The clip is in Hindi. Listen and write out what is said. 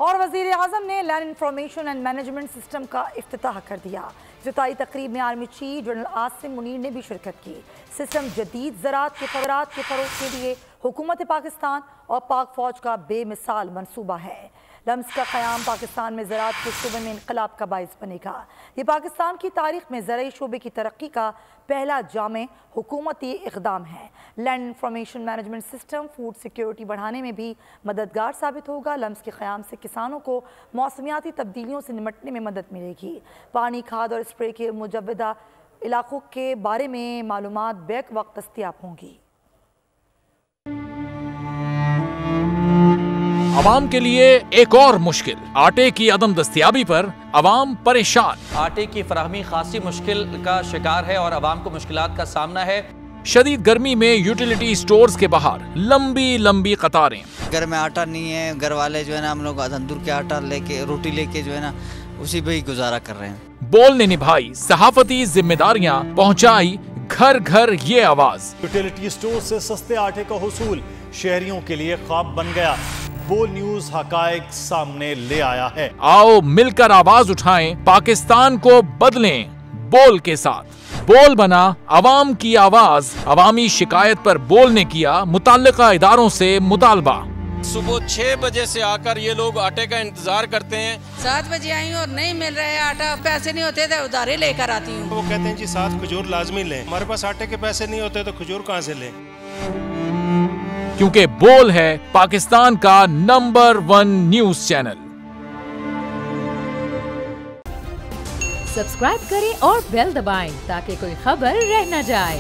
और वज़ीर आज़म ने land information and management system का इफ्तिताह कर दिया। इफ्तिताही तकरीब में army chief general Asim Munir ने भी शिरकत की। सिस्टम जदीद ज़राअत के फ़रोग़ के लिए हुकूमत पाकिस्तान और पाक फ़ौज का बेमिसाल मनसूबा है। लम्स का क़याम पाकिस्तान में ज़राअत के शोबे में इनकलाब का बाइस बनेगा। ये पाकिस्तान की तारीख में ज़राई शोबे की तरक्की का पहला जामे हुकूमती इक़दाम है। Land information management system food security बढ़ाने में भी मददगार साबित होगा। लम्स के क़याम से किसानों को मौसमियाती तब्दीलियों से निपटने में मदद मिलेगी। पानी, खाद और स्प्रे के मुजव्वदा इलाक़ों के बारे में मालूमात बैक वक्त दस्तयाब होंगी। अवाम के लिए एक और मुश्किल, आटे की अदम दस्तयाबी पर अवाम परेशान। आटे की फराहमी खासी मुश्किल का शिकार है और अवाम को मुश्किलात का सामना है। शदीद गर्मी में यूटिलिटी स्टोर्स के बाहर लंबी लंबी कतारें। घर में आटा नहीं है, घर वाले जो है ना हम लोग तंदूर के आटा लेके रोटी लेके जो है ना उसी पे ही गुजारा कर रहे हैं। बोल ने निभाई सहाफती जिम्मेदारियां, पहुंचाई घर घर ये आवाज। यूटिलिटी स्टोर से सस्ते आटे का हुसूल शहरियों के लिए ख्वाब बन गया। बोल न्यूज हकायक सामने ले आया है। आओ मिलकर आवाज उठाएं, पाकिस्तान को बदलें बोल के साथ। बोल बना अवाम की आवाज। अवामी शिकायत पर बोल ने किया मुताल्लिका इदारों से मुतालबा। सुबह 6 बजे से आकर ये लोग आटे का इंतजार करते हैं। 7 बजे आई और नहीं मिल रहा है आटा, पैसे नहीं होते थे उधारे लेकर आती हूँ। वो कहते हैं जी 7 खजूर लाजमी लें। हमारे पास आटे के पैसे नहीं होते तो खजूर कहाँ से लें? क्योंकि बोल है पाकिस्तान का नंबर 1 न्यूज चैनल। सब्सक्राइब करें और बेल दबाएं ताकि कोई खबर रह न जाए।